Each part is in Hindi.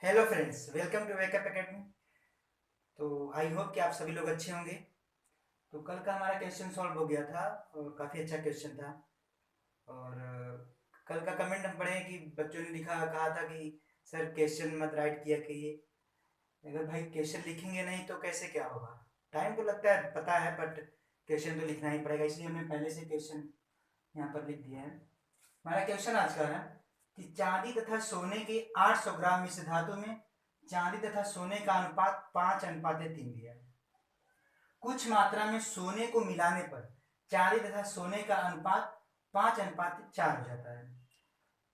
Hello friends, welcome to Wakeup academy. तो आई होप कि आप सभी लोग अच्छे होंगे। तो कल का हमारा क्वेश्चन सॉल्व हो गया था और काफ़ी अच्छा क्वेश्चन था। और कल का कमेंट हम पढ़े कि बच्चों ने लिखा कहा था कि सर क्वेश्चन मत राइट किया कीजिए। अगर भाई क्वेश्चन लिखेंगे नहीं तो कैसे क्या होगा। टाइम तो लगता है पता है, बट क्वेश्चन तो लिखना ही पड़ेगा, इसलिए हमने पहले से क्वेश्चन यहाँ पर लिख दिया है। हमारा क्वेश्चन आज का है कि चांदी तथा सोने के 800 ग्राम मिश्र धातु में चांदी तथा सोने का अनुपात 5:3 दिया है। कुछ मात्रा में सोने को मिलाने पर चांदी तथा सोने का अनुपात 5:4 हो जाता है।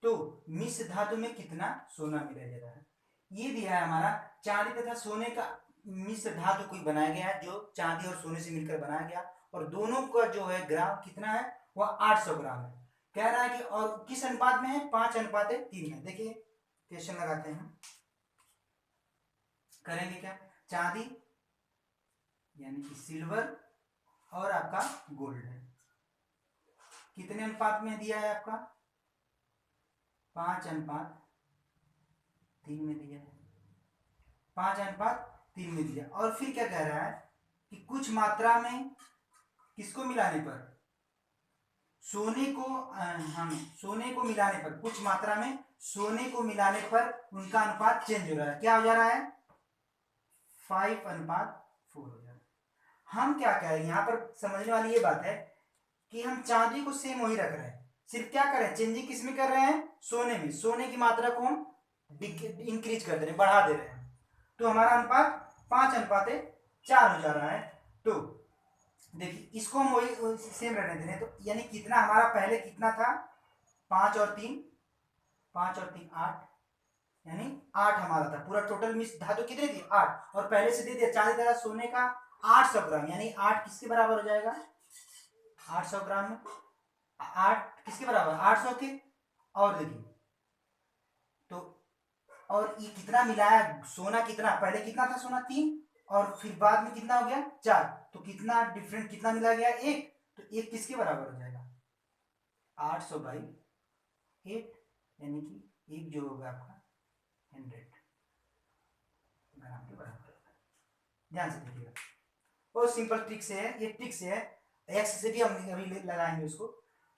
तो मिश्र धातु में कितना सोना मिलाया जाता है, ये दिया है हमारा। चांदी तथा सोने का मिश्र धातु कोई बनाया गया है जो चांदी और सोने से मिलकर बनाया गया, और दोनों का जो है ग्राम कितना है, वह 800 ग्राम है। कह रहा है कि और किस अनुपात में है, 5:3 है। देखिए क्वेश्चन लगाते हैं, करेंगे क्या। चांदी यानी कि सिल्वर और आपका गोल्ड है, कितने अनुपात में दिया है आपका, 5:3 में दिया है। 5:3 में दिया, और फिर क्या कह रहा है कि कुछ मात्रा में किसको मिलाने पर, सोने को हम सोने को मिलाने पर, कुछ मात्रा में सोने को मिलाने पर उनका अनुपात चेंज हो रहा है। क्या हो जा रहा है, 5:4 हो जा रहा है। हम क्या कह रहे हैं यहाँ पर, समझने वाली ये बात है कि हम चांदी को सेम वही रख रहे हैं, सिर्फ क्या कर रहे हैं, चेंजिंग किस में कर रहे हैं, सोने में। सोने की मात्रा को हम इंक्रीज कर दे रहे हैं, बढ़ा दे रहे हैं। तो हमारा अनुपात 5:4 हो जा रहा है। तो देखिए इसको हम वही सेम रहने दे रहे हैं। तो यानी कितना हमारा पहले कितना था, 5 और 3, 5 और 3 8, यानी 8 हमारा था। पूरा टोटल मिस धातु कितनी थी, 8, और पहले से दे दिया चांदी तथा सोने का 800 ग्राम, यानी 8 किसके बराबर हो जाएगा, 800 ग्राम में 8 किसके बराबर, 800 के। और देखिए तो, और ये कितना मिलाया, सोना कितना, पहले कितना था सोना, 3, और फिर बाद में कितना हो गया, 4। तो कितना डिफरेंट, कितना मिला गया, 1। तो 1 किसके बराबर हो जाएगा, 800/8, यानी कि 1 जो होगा आपका 100 ग्राम के बराबर होगा। ध्यान से देखिएगा, बहुत सिंपल ट्रिक से है, ये ट्रिक से है। एक्स से भी हम अभी लगाएंगे उसको।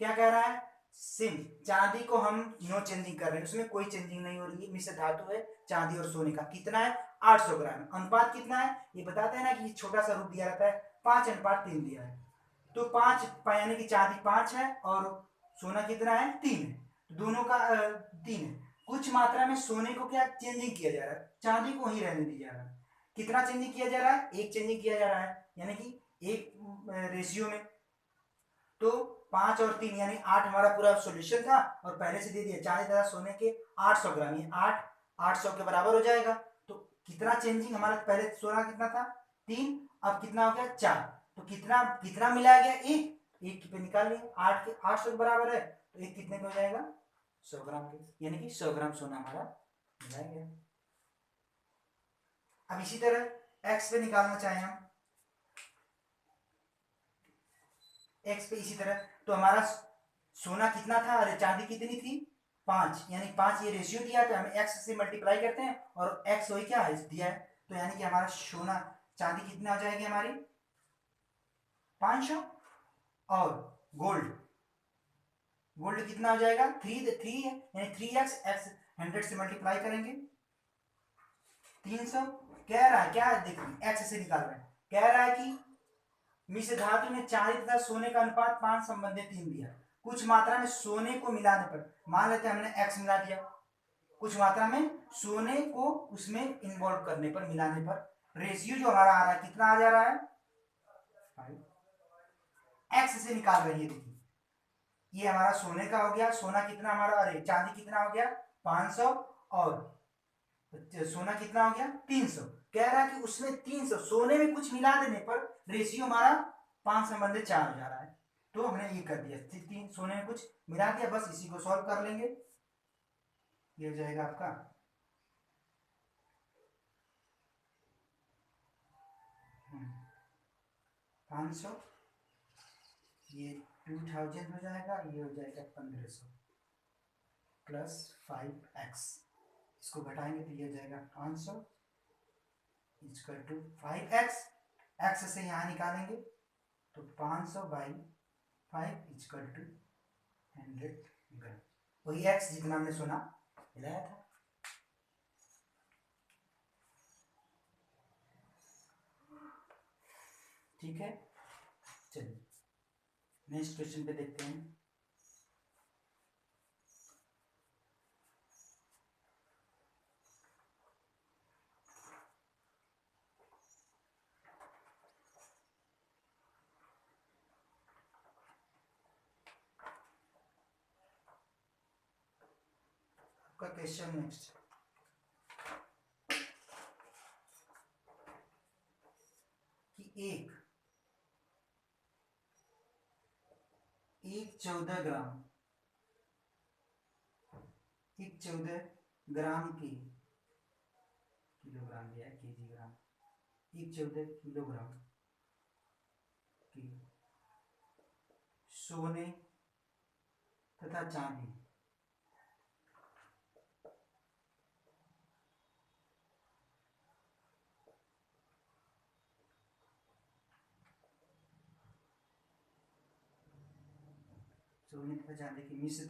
क्या कह रहा है, सेम चांदी को हम नो चेंजिंग कर रहे हैं, उसमें कोई चेंजिंग नहीं हो रही है। मिश्र धातु है चांदी और सोने का, कितना है, 800 ग्राम। अनुपात कितना है, ये बताते हैं ना कि छोटा सा रूप दिया रहता है, 5:3 दिया है। तो 5 यानी कि चांदी 5 है और सोना कितना है, 3 है। तो दोनों का 3 है। कुछ मात्रा में सोने को क्या चेंजिंग किया जा रहा है, चांदी को वहीं रहने दिया जा रहा है। कितना चेंजिंग किया जा रहा है, एक चेंजिंग किया जा रहा है, यानी कि एक रेशियो में। तो 5 और 3 यानी 8 हमारा पूरा सोल्यूशन था, और पहले से दे दिया चांदी तथा सोने के 800 ग्राम, ये 8 800 के बराबर हो जाएगा। तो कितना चेंजिंग हमारा, पहले सोना कितना था, 3, अब कितना हो गया, 4। तो कितना कितना मिलाया गया, एक पे निकाल लिया, 8 के 800 के बराबर है, तो एक कितने पे हो जाएगा, 100 ग्राम के, यानी कि 100 ग्राम सोना हमारा मिलाया गया। अब इसी तरह एक्स पे निकालना चाहें हम, एक्स पे इसी तरह। तो हमारा सोना कितना था, अरे चांदी कितनी थी, 5, यानी 5 ये रेशियो दिया था, हम एक्स से मल्टीप्लाई करते हैं और एक्स वही क्या है, दिया है। तो यानी कि हमारा सोना चांदी कितना हो जाएगी हमारी, 500, और गोल्ड, गोल्ड कितना हो जाएगा, 3 है, यानी 3x, एक्स 100 से मल्टीप्लाई करेंगे 300। कह रहा है क्या, देखिए एक्स से निकाल रहे हैं, कह रहा है कि मिश्र धातु में चांदी तथा सोने का अनुपात 5:3 दिया। कुछ मात्रा में सोने को मिलाने पर, मान लेते हैं हमने एक्स मिला दिया, कुछ मात्रा में सोने को उसमें इन्वॉल्व करने पर, मिलाने पर रेशियो जो हमारा आ रहा है, कितना आ जा रहा है, एक्स से निकाल रही है। देखिए ये हमारा सोने का हो गया, सोना कितना हमारा, अरे चांदी कितना हो गया, 500, और सोना कितना हो गया, 300। कह रहा है कि उसमें 300 सोने में कुछ मिला देने पर रेशियो हमारा 5:4 हो जा रहा है। तो हमने ये कर दिया, 3 सोने में कुछ मिला दिया, बस इसी को सॉल्व कर लेंगे, ये हो जाएगा आपका 500, ये 2000 हो जाएगा, ये हो जाएगा 1500 प्लस 5x, इसको घटाएंगे तो ये हो जाएगा 500 इक्वल टू 5x, x से यहाँ निकालेंगे तो 500 बाई 5 इक्वल टू 100 ग्राम। वही x जितना हमने सोना मिलाया था। ठीक है, चलिए नेक्स्ट क्वेश्चन पे देखते हैं। आपका क्वेश्चन नेक्स्ट कि एक 14 ग्राम, 14 ग्राम की, किलोग्राम दिया है, केजी ग्राम, 14 किलोग्राम की सोने तथा चांदी सोने तथा चांदी की मिश्र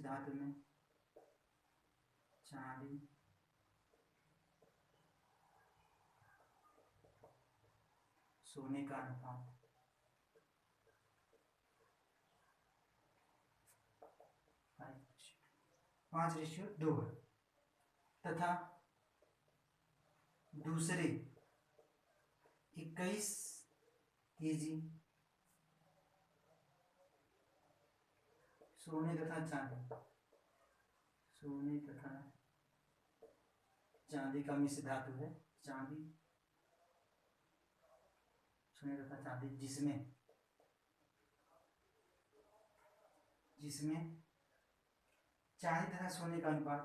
धातु में चांदी सोने का अनुपात 5:2 है तथा दूसरे 21 केजी सोने तथा चांदी का मिश्र धातु है, चांदी सोने तथा चांदी जिसमें चांदी तथा सोने का अनुपात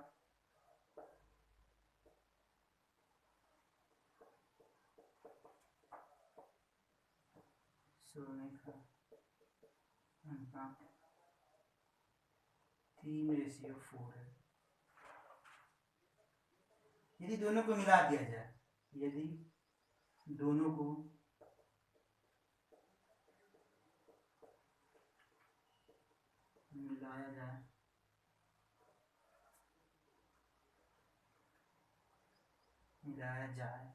सोने का अनुपात 3:4 है। यदि दोनों को मिला दिया जाए, यदि दोनों को मिलाया जाए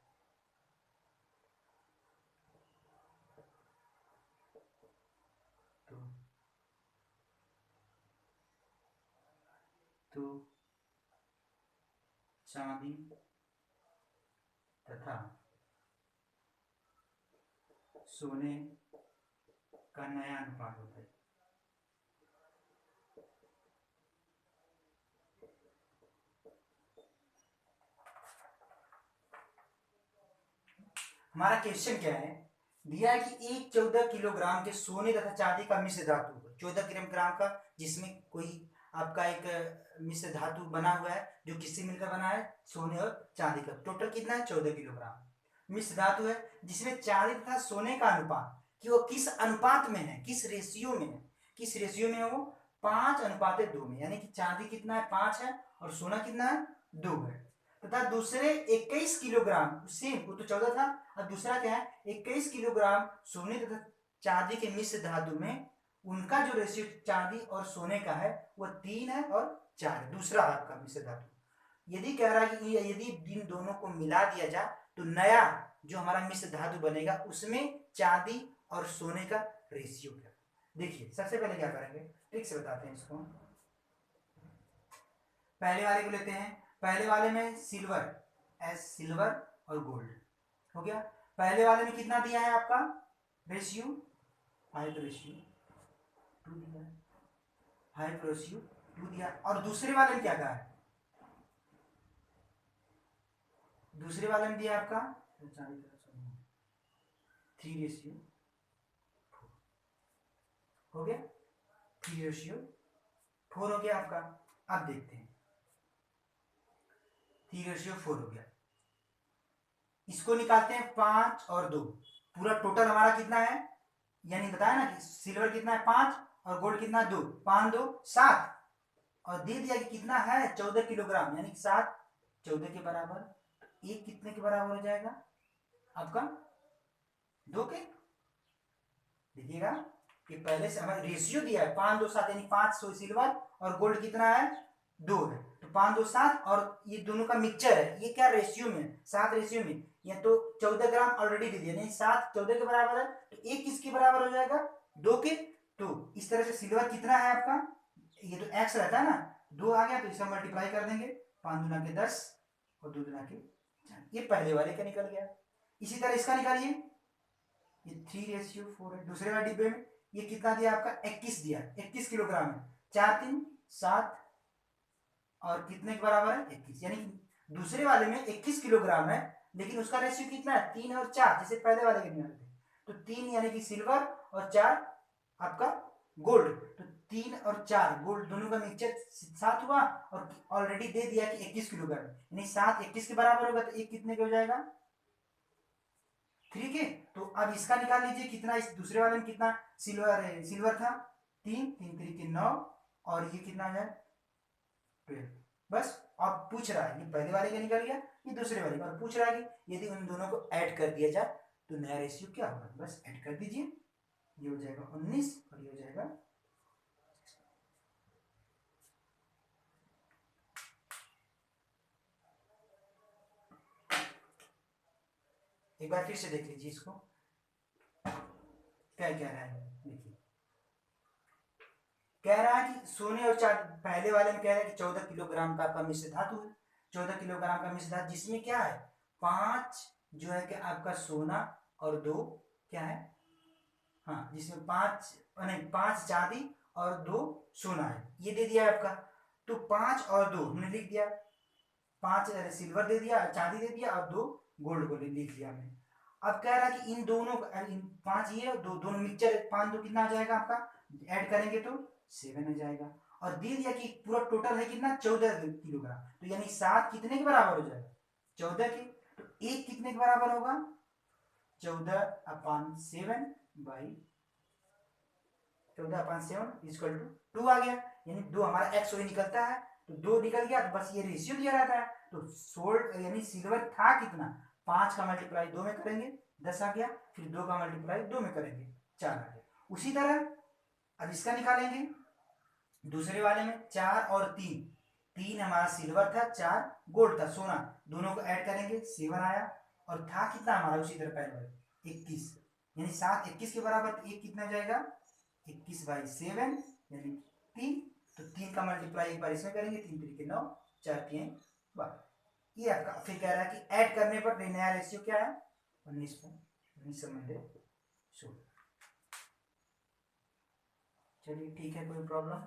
तो चांदी तथा सोने का नया अनुपात होता है। हमारा क्वेश्चन क्या है, दिया है कि 14 किलोग्राम के सोने तथा चांदी का मिश्र धातु, 14 किलोग्राम का, जिसमें कोई आपका एक मिश्र धातु बना हुआ है जो किससे मिलकर बना है, सोने और चांदी का। टोटल कितना है, 14 किलोग्राम मिश्र धातु है, जिसमें चांदी तथा सोने का अनुपात कि वो किस अनुपात में है, किस रेशियो में है, किस रेशियो में है वो 5:2 में, यानी कि चांदी कितना है 5 है और सोना कितना है 2 है, तथा दूसरे 21 किलोग्राम, सेम वो तो 14 था, अब दूसरा क्या है 21 किलोग्राम सोने तथा चांदी के मिश्र धातु में उनका जो रेशियो चांदी और सोने का है वो 3 है और 4 है, दूसरा आपका मिश्र धातु। यदि कह रहा है कि यदि इन दोनों को मिला दिया जाए तो नया जो हमारा मिश्र धातु बनेगा उसमें चांदी और सोने का रेशियो क्या। देखिए सबसे पहले क्या करेंगे, ट्रिक से बताते हैं इसको। पहले वाले को लेते हैं, पहले वाले में सिल्वर और गोल्ड हो गया। पहले वाले में कितना दिया है आपका रेशियो, 5:2 दिया है, 5:2 दिया। और दूसरे वाले में क्या कहा है, दूसरे वाले में दिया आपका 3:4 हो गया, 3:4 हो गया आपका। अब देखते हैं 3:4 हो गया, इसको निकालते हैं 5 और 2, पूरा टोटल हमारा कितना है, यानी बताया ना कि सिल्वर कितना है 5 और गोल्ड कितना है 2, 5 2 7, और दे दिया कि कितना है 14 किलोग्राम, यानी 7 14 के बराबर। एक कितने के बराबर हो जाएगा आपका 2 के। देखिएगा कि पहले से हमारे रेशियो दिया है 5 2 7, यानी 500 सिल्वर और गोल्ड कितना है 2 है, तो 5 2 7 और ये दोनों का मिक्सचर है, ये क्या रेशियो में 7 रेशियो में, या तो 14 ग्राम ऑलरेडी दे दिया, नहीं 7 14 के बराबर है, तो एक किसके बराबर हो जाएगा 2 के। तो इस तरह से सिल्वर कितना है आपका, ये तो एक्स रहता है ना, 2 आ गया तो इसका मल्टीप्लाई कर देंगे, 5 दूना के 10 और 2 दूना के 4, ये पहले वाले का निकल गया। इसी तरह इसका निकालिए, ये 3:4 है। दूसरे वाले डिब्बे में ये कितना दिया आपका 21 दिया, 21 किलोग्राम है, 4 3 7 और कितने के बराबर है 21, यानी दूसरे वाले में 21 किलोग्राम है, लेकिन उसका रेशियो कितना है 3 और 4, जैसे पहले वाले के निकाले थे। तो 3 यानी कि सिल्वर और 4 आपका गोल्ड, तो 3 और 4 गोल्ड दोनों का मिक्सचर 7 हुआ, और ऑलरेडी दे दिया कि 21 किलोग्राम, यानी 7 21 के बराबर होगा, तो एक कितने का हो जाएगा 3 के। तो अब इसका निकाल लीजिए कितना, इस दूसरे वाले में कितना सिल्वर था 3 3 3 के 9, और ये कितना आ जाए 12। बस अब पूछ रहा है, ये पहले वाले का निकल गया, ये दूसरे वाले का, और पूछ रहा है कि यदि उन दोनों को ऐड कर दिया जाए तो नया रेशियो क्या होगा, बस ऐड कर दीजिए, ये हो जाएगा 19 और ये हो जाएगा। एक बार फिर से देख लीजिए इसको क्या कह रहा है, देखिए कह रहा है कि सोने और चांदी, पहले वाले में कह रहा है कि 14 किलोग्राम का आपका मिश्र धातु है, 14 किलोग्राम का मिश्र धातु, जिसमें क्या है 5 जो है कि आपका सोना और 2 क्या है, हाँ जिसमें 5 नहीं 5 चांदी और 2 सोना है, ये दे दिया है आपका। तो 5 और 2 हमने लिख दिया, 5 सिल्वर दे दिया, चांदी दे दिया, और 2 गोल्ड को लिख दिया हमने। अब कह रहा है कि इन दोनों 5 ये और 2 दोनों मिक्सचर 5 2 कितना आ जाएगा आपका, ऐड करेंगे तो 7 हो जाएगा, और दे दिया कि पूरा टोटल है कितना 14 किलोग्राम, तो यानी 7 कितने के बराबर हो जाएगा 14 के, तो एक कितने के बराबर होगा 14/7 बाई 14/7 इक्वल टू 2 आ गया, यानी 2 हमारा एक्स वही निकलता है, तो 2 निकल गया, तो बस ये रेशियो दिया रहता है, तो सोल्ड यानी सिल्वर था कितना 5 का मल्टीप्लाई 2 में करेंगे 10 आ गया, फिर 2 का मल्टीप्लाई 2 में करेंगे 4 आ गया। उसी तरह अब इसका निकालेंगे, दूसरे वाले में 4 और 3, 3 हमारा सिल्वर था 4 गोल्ड था सोना, दोनों को ऐड करेंगे 7 आया, और था कितना हमारा उसी तरह पहले 21, यानी 7 21 के बराबर, तो एक कितना जाएगा 21/7 यानी 3, तो 3 का मल्टीप्लाई एक बार इसमें करेंगे, 3 3 के 9 4 3 12, ये आपका। फिर कह रहा है कि ऐड करने पर नया रेशियो क्या है 19 चलिए ठीक है, कोई प्रॉब्लम।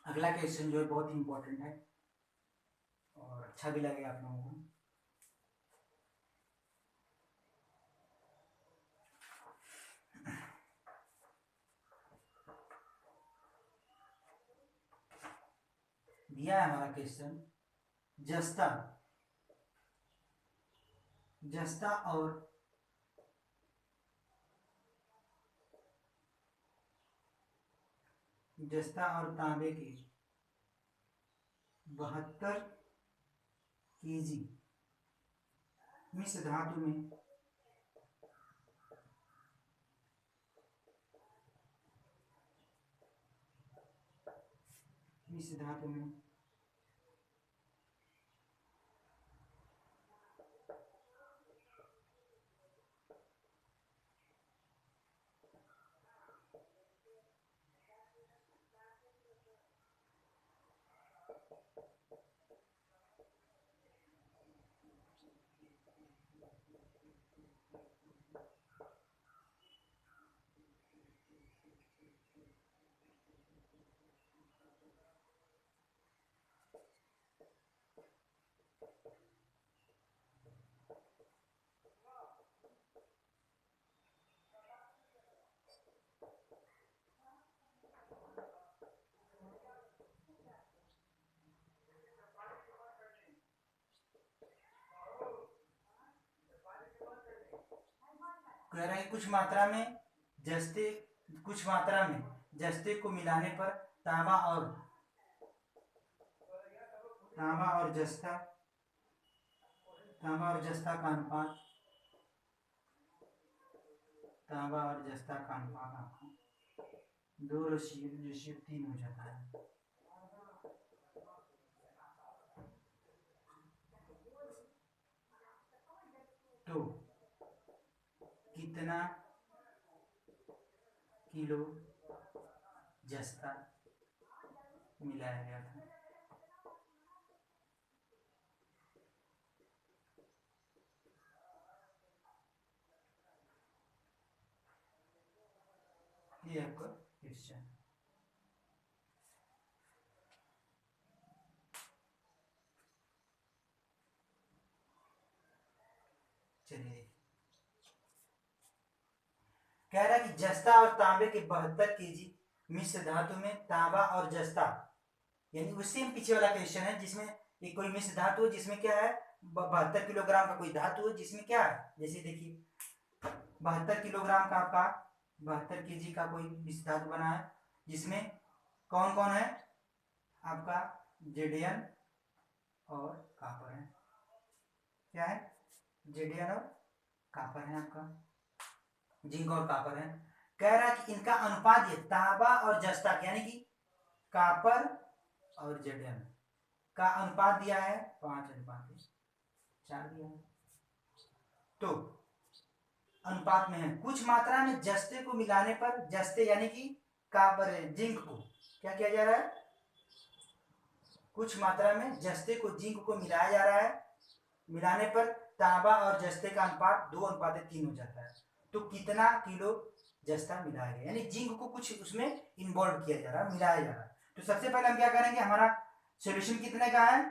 अगला क्वेश्चन जो है बहुत ही इंपॉर्टेंट है और अच्छा भी लगेगा आप लोगों को। दिया है हमारा क्वेश्चन, जस्ता जस्ता और जस्ता और तांबे के 72 केजी मिश्र धातु में कह रहा है कुछ मात्रा में जस्ते, कुछ मात्रा में जस्ते को मिलाने पर तांबा और जस्ता, तांबा और जस्ता का अनुपात, तांबा और जस्ता का अनुपात आपका 2:3 हो जाता है। तो कितना किलो जस्ता मिलाया गया था? ये आपका क्वेश्चन। चलिए, कह रहा है कि जस्ता और तांबे के 72 केजी मिश्र धातु में तांबा और जस्ता, यानी वो सेम पीछे वाला क्वेश्चन है जिसमें एक कोई मिश्र धातु है जिसमें क्या है 72 किलोग्राम का कोई धातु है जिसमें क्या है, जैसे देखिए 72 किलोग्राम का आपका 72 केजी का कोई मिश्र धातु बना है जिसमें कौन कौन है आपका जेडियन और कापर है। क्या है? जेडियन और कापर है आपका, जिंक और कापर है। कह रहा है कि इनका अनुपात ये तांबा और जस्ता यानी कि कापर और जेडियन का अनुपात दिया है 5:4 दिया है। तो अनुपात में है, कुछ मात्रा में जस्ते को मिलाने पर, जस्ते यानी कि कापर जिंक को क्या किया जा रहा है, कुछ मात्रा में जस्ते को जिंक को मिलाया जा रहा है, मिलाने पर तांबा और जस्ते का अनुपात 2:3 हो जाता है। तो कितना किलो जस्ता मिलाया गया, यानी जिंक को कुछ उसमें इन्वॉल्व किया जा रहा है, मिलाया जा रहा है। तो सबसे पहले हम क्या करेंगे, हमारा सोल्यूशन कितने का है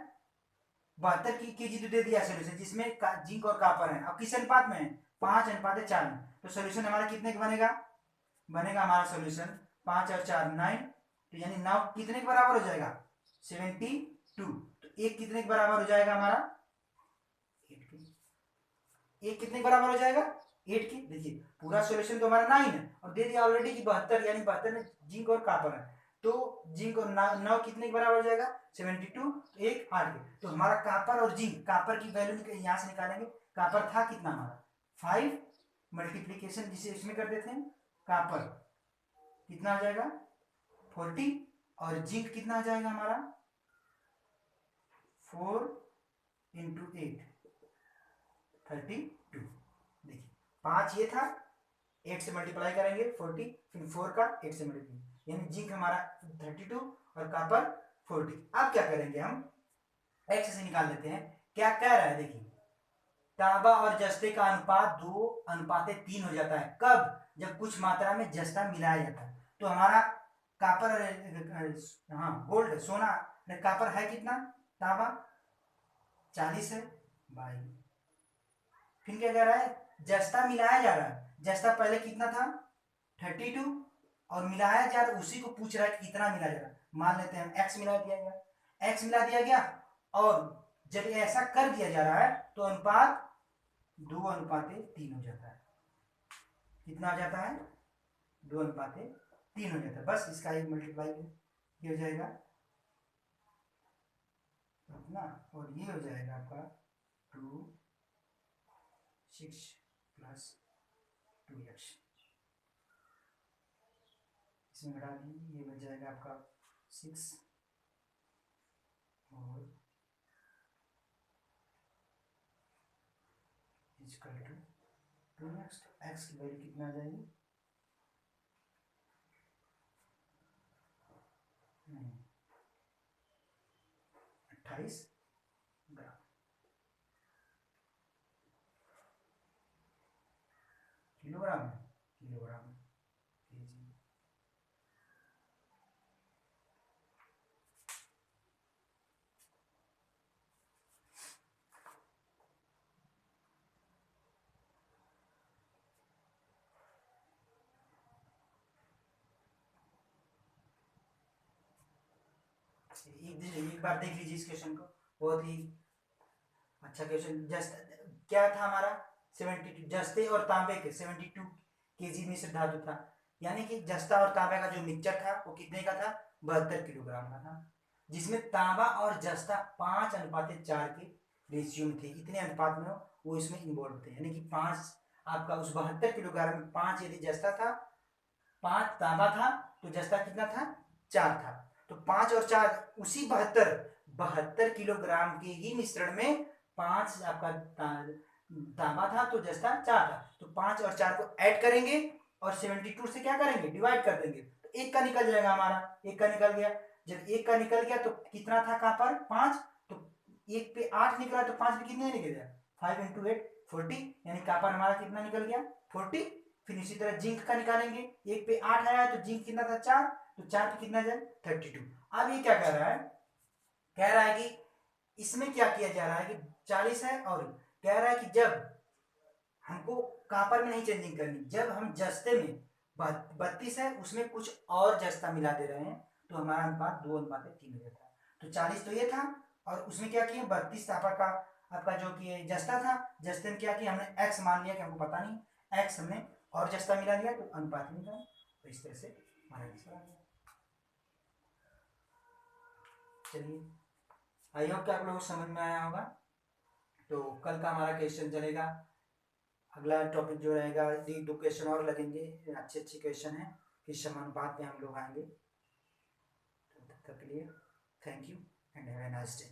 72 केजी तो दे दिया सोल्यूशन जिसमें जिंक और कापर है। अब किस अनुपात में है 5:4 में। तो सोल्यूशन हमारा कितने का बनेगा हमारा सोल्यूशन 5 और 4 9, तो यानी 9 कितने के बराबर हो जाएगा 72। तो एक कितने के बराबर हो जाएगा हमारा 8 के। एक कितने के बराबर हो जाएगा 8 के। देखिए पूरा सोल्यूशन तो हमारा 9 है और दे दिया ऑलरेडी कि 72, यानी 72 में जिंक और कापर है। तो जिंक और 9 कितने के बराबर हो जाएगा 72, एक 8 के। तो हमारा कापर और जिंक, कापर की वैल्यू यहां से निकालेंगे, कापर था कितना हमारा 5, मल्टीप्लीकेशन जिसे इसमें कर देते हैं, कापर कितना हो जाएगा 40 और जिंक कितना हो जाएगा हमारा 4 × 8 32। देखिए 5 ये था, 8 से मल्टीप्लाई करेंगे 40, फिर 4 का 8 से मल्टीप्लाई, यानी जिंक हमारा 32 और कापर 40। अब क्या करेंगे हम एक्स से निकाल लेते हैं। क्या कह रहा है देखिए, तांबा और जस्ते का अनुपात 2:3 हो जाता है कब, जब कुछ मात्रा में जस्ता मिलाया जाता है। तो हमारा कापर, हाँ गोल्ड सोना, कापर है कितना, तांबा 40 है भाई। फिर क्या कह रहा है जस्ता मिलाया जा रहा है, जस्ता पहले कितना था 32 और मिलाया जा रहा है, उसी को पूछ रहा है कि कितना मिलाया जा रहा है। मान लेते हैं एक्स मिला दिया गया, एक्स मिला दिया गया, और जब ऐसा कर दिया जा रहा है तो अनुपात 2:3 हो जाता है। कितना हो जाता है 2:3 हो जाता है। बस इसका एक मल्टीप्लाई ये हो जाएगा इतना, और ये हो जाएगा आपका 2 6 + 2x, इसमें घटा दीजिए, ये बच जाएगा आपका 6 और इक्वल टू 2x। एक्स की वैल्यू कितना आ जाएगी 28 ग्राम। किलोग्राम है, किलोग्राम केजी। एक बार देख लीजिए इस क्वेश्चन को, बहुत ही अच्छा क्वेश्चन। जस्ट क्या था हमारा 72 जस्ते और तांबे के 72 केजी मिश्र धातु था, यानी कि जस्ता और तांबे का जो मिक्सचर था वो कितने का था, 72 किलोग्राम का था, जिसमें तांबा और जस्ता 5:4 के रेशियो में थे, इतने अनुपात में वो इसमें इन्वॉल्व थे, यानी कि 5 आपका उस 72 किलोग्राम में 5 यदि जस्ता था, 5 तांबा था, तो जस्ता कितना था, 4 था, तो 5 और 4 उसी 72 किलोग्राम के ही मिश्रण में 5 आपका तांबा था तो जस्ता 4 था, तो 5 और 4 को ऐड करेंगे और 72 से क्या करेंगे, डिवाइड कर देंगे, तो एक का निकल जाएगा हमारा, एक का निकल गया, जब एक का निकल गया तो कितना था कॉपर 5, तो एक पे 8 निकला तो 5 पे कितने निकल गया, 5 × 8 40, यानी कॉपर हमारा कितना निकल गया 40। फिर इसी तरह जिंक का निकालेंगे, एक पे 8 आया तो जिंक कितना था 4, तो 4 पे कितना जाए 32। अब ये क्या कह रहा है, कह रहा है कि इसमें क्या किया जा रहा है कि 40 है और कह रहा है कि जब हमको कॉपर में नहीं चेंजिंग करनी, जब हम जस्ते में 32 है उसमें कुछ और जस्ता मिला दे रहे हैं तो हमारा अनुपात 2:3 हो जाता है, तो 40 तो ये था और उसमें क्या किया 32 आपका जो कि जस्ता था, जस्ते में क्या किया हमने एक्स मान लिया कि हमको पता नहीं, एक्स हमने और जस्ता मिला दिया तो अनुपात मिला, तो इस तरह से हमारा आंसर आ गया। चलिए आई होप कि आप लोगों को समझ में आया होगा, तो कल का हमारा क्वेश्चन चलेगा, अगला टॉपिक जो रहेगा 2 क्वेश्चन और लगेंगे, अच्छे अच्छे क्वेश्चन हैं, फिर समानुपात पे हम लोग आएंगे, तो तब तक के लिए thank you and have a nice day.